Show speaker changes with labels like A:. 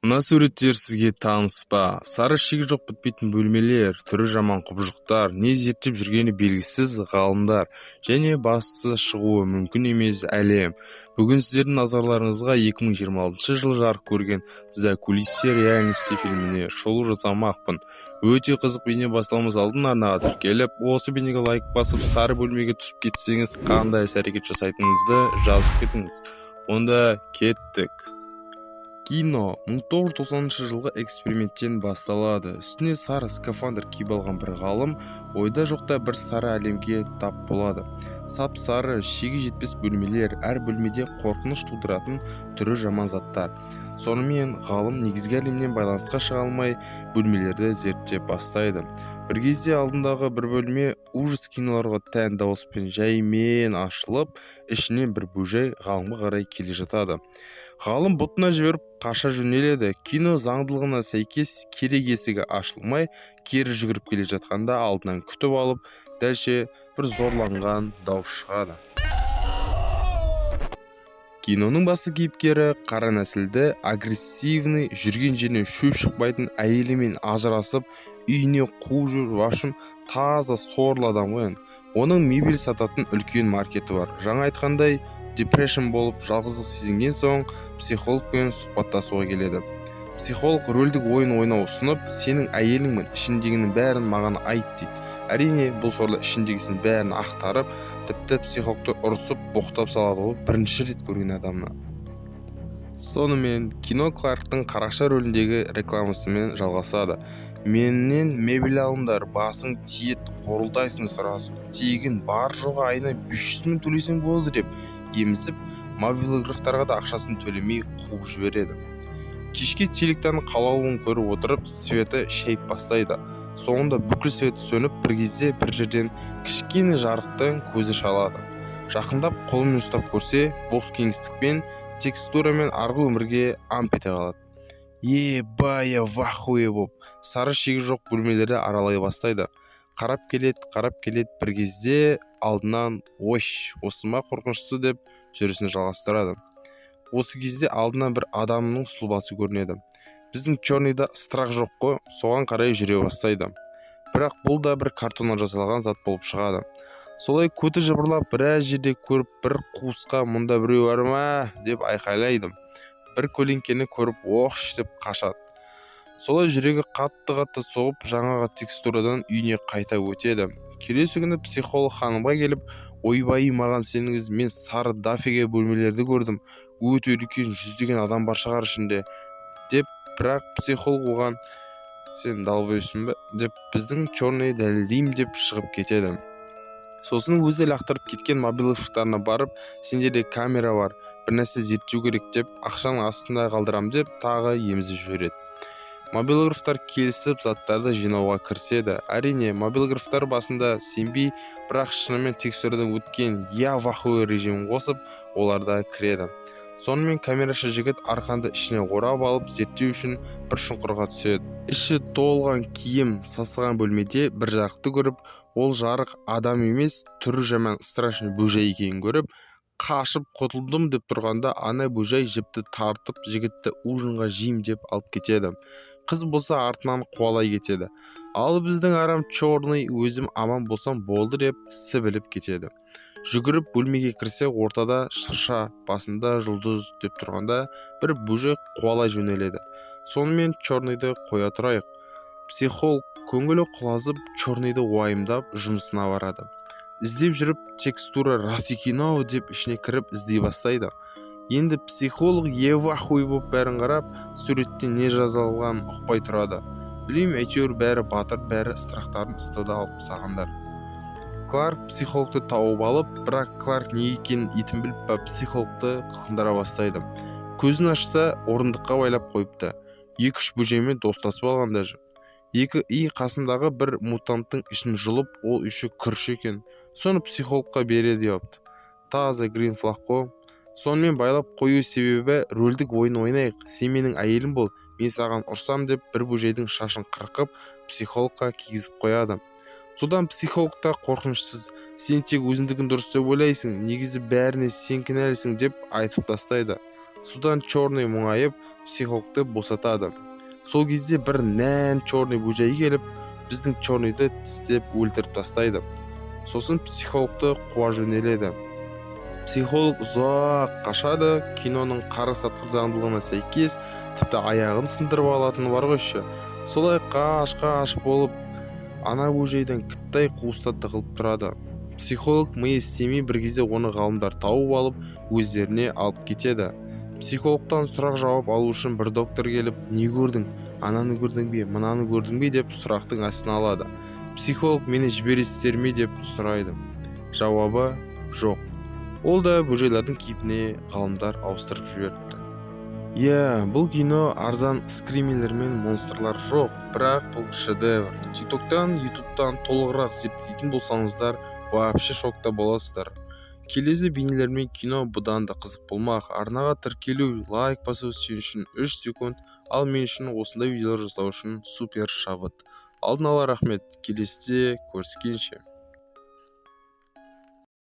A: Мына суреттер сізге таныс па? Сары шегі жоқ бітпейтін бөлмелер, түрі жаман құбыжықтар, не зерттеп жүргені белгісіз ғалымдар және бастысы шығуы мүмкін емес әлем. Бүгін сіздердің назарларыңызға 2026 жылы жарық көрген The Culisse реальности фильміне шолу жасамақпын. Өте қызық бейне бастауымыз алдын арнаға тіркеліп, осы бейнеге лайк басып, сары бөлмеге түсіп кетсеңіз, қандай іс-әрекет жасайтыныңызды жазып кетіңіз. Онда кеттік. Кино 1990 жылғы эксперименттен басталады. Үстіне сары скафандр киіп алған бір ғалым ойда жоқта бір сары әлемге тап болады. Сап-сары, шегі жетпес бөлмелер, әр бөлмеде қорқыныш тудыратын түрі жаман заттар. Сонымен ғалым негізгі әлемнен байланысқа шыға алмай бөлмелерді зерттеп бастайды. Бір кезде алдындағы бір бөлме ужас киноларға тән дауыспен жаймен ашылып, ішінен бір бөжей ғалымға қарай келе жатады. Ғалым бұтына жіберіп қаша жөнеледі. Кино заңдылығына сәйкес керек есігі ашылмай, кері жүгіріп келе жатқанда алдынан күтіп алып, дәлше бір зорланған дауыс шығады. Киноның басты кейіпкері қара нәсілді, агрессивный, жүрген жерінен шөп шықпайтын әйелімен ажырасып, үйіне қуып жүріп, ашым таза сорлы адам ғой. Оның мебель сататын үлкен маркеті бар. Жаңа айтқандай, депрессия болып жалғыздық сезінген соң психологпен сұхбаттасуға келеді. Психолог рөлдік ойын ойнау ұсынып, сенің әйеліңмін, ішіндегінің бәрін маған айт дейді. Әрине, бұл сорлы ішіндегісін бәрін ақтарып, тіпті психологты ұрысып, боқтап салады ғой, бірінші рет көрген адамына. Сонымен кино Кларктың қарақша рөліндегі рекламасымен жалғасады. Менен мебель алыңдар, басың тиет, қорылтайсың сұрасып, тегін бар жоғы айына 500 мың төлесең болды деп емізіп, мобилографтарға да ақшасын төлемей қуып жібереді. Кешке телектің қалауын көріп отырып, светі шайып бастайды. Соңында бүкіл светі сөніп, бір кезде бір жерден кішкене жарықтың көзі шалады. Жақындап қолымен ұстап көрсе, бос кеңістікпен, текстурамен арғы өмірге амп ете қалады. Бая вахуе боп, сары шегі жоқ бөлмелерді аралай бастайды. Қарап келет, бір кезде алдынан осы ма қорқыныштысы деп жүрісін жалғастырады. Осы кезде алдынан бір адамның сұлбасы көрінеді. Біздің черныйда страх жоқ қой, соған қарай жүре бастайды. Бірақ бұл да бір картоннан жасалған зат болып шығады. Солай көті жыбырлап, біраз жерде көріп, бір қуысқа мұнда біреу бар ма деп айқайлайды. Бір көлеңкені көріп, деп қашады. Солай жүрегі қатты соғып, жаңағы текстурадан үйіне қайта өтеді. Келесі күні психолог ханымға келіп, ойбай маған сеніңіз, мен сары дафеге бөлмелерді көрдім. Өте үлкен 100-деген адам бар шығар ішінде деп, бірақ психолог оған сен далбойсың ба деп біздің черный дәлелдеймін деп шығып кетеді. Сосын өзі лақтырып кеткен мобилографтарына барып, сендерде камера бар, бір нәрсе зерттеу керек деп, ақшаның астында қалдырам деп тағы емізіп жібереді. Мобилографтар келісіп заттарды жинауға кіріседі. Әрине, мобилографтар басында сенбей, бірақ шынымен текстурадан өткен вахуе режимін қосып, оларда кіреді. Сонымен камерашы жігіт арқанды ішіне орап алып, зерттеу үшін бір шұңқырға түседі. Іші толған киім сасыған бөлмеде бір жарықты көріп, ол жарық адам емес, түрі жаман страшный бөжей екенін көріп, қашып құтылдым деп тұрғанда, ана бөжей жіпті тартып, жігітті ужинға жейм деп алып кетеді. Қыз болса артынан қуалай кетеді. Ал біздің арам черный өзім аман болсам болды деп сібіліп кетеді. Жүгіріп бөлмеге кірсе, ортада шырша, басында жұлдыз деп тұрғанда, бір бөжей қуалай жөнеледі. Сонымен черныйды қоя тұрайық. Психолог көңілі құлазып, черныйды уайымдап жұмысына барады. Іздеп жүріп, текстура рас екен-ау деп ішіне кіріп іздей бастайды. Енді психолог вахуе боп бәрін қарап, суреттен не жазылған ұқпай тұрады. Білейм, әйтеуір бәрі батыр, бәрі страхтарын ыстыда алып сағандар. Кларк психологты тауып алып, бірақ Кларк не екенін етін біліп па, психологты қылқындыра бастайды. Көзін ашса, орындыққа байлап қойыпты. 2-3 бөжеймен достасып алғанда жүр. Екі қасындағы бір мутанттың ішін жұлып, ол үші күріш екен. Соны психологқа береді депті. Таза грин флаг қой. Сонымен байлап қою себебі рөлдік ойын ойнайық. Сен менің әйелім бол, мен саған ұрсам деп бір бөжейдің шашын қырқып, психологқа кигізіп қояды. Содан психологта қорқынышсыз, сен тек өзіндігін дұрыс деп ойлайсың, негізі бәріне сен кінәлісің деп айтып тастайды. судан черный мұңайып психологты босатады. Сол кезде бір нән черный бөжей келіп біздің черныйды тістеп өлтіріп тастайды. Сосын психологты қуа жөнеледі. Психолог ұзақ қашады. Киноның қарғыс-атқыр заңдылығына сәйкес тіпті аяғын сындырып алатыны бар ғой. Солай қаш болып ана бөжейден кіттай қуыста тығылып тұрады. Психолог миы істемей бір кезде оны ғалымдар тауып алып өздеріне алып кетеді. Психологтан сұрақ жауап алу үшін бір доктор келіп, не көрдің, ананы көрдің бе, мынаны көрдің бе деп сұрақтың астына алады. Психолог мені жібересіздер ме деп сұрайды. Жауабы жоқ. Ол да бөжейлердің кейпіне ғалымдар ауыстырып жіберіпті. Бұл кино арзан скримерлер мен монстрлар жоқ, бірақ бұл шедевр. ТикТоктан, ютубтан толығырақ зерттейтін болсаңыздар, вообще шокта боласыздар. Келесі бейнелермен кино бұдан да қызық болмақ. Арнаға тіркелу, лайк басу сен үшін 3 секунд, ал мен үшін осындай видеолар жасау үшін супер шабыт. Алдын ала рахмет. Келесіде көріскенше.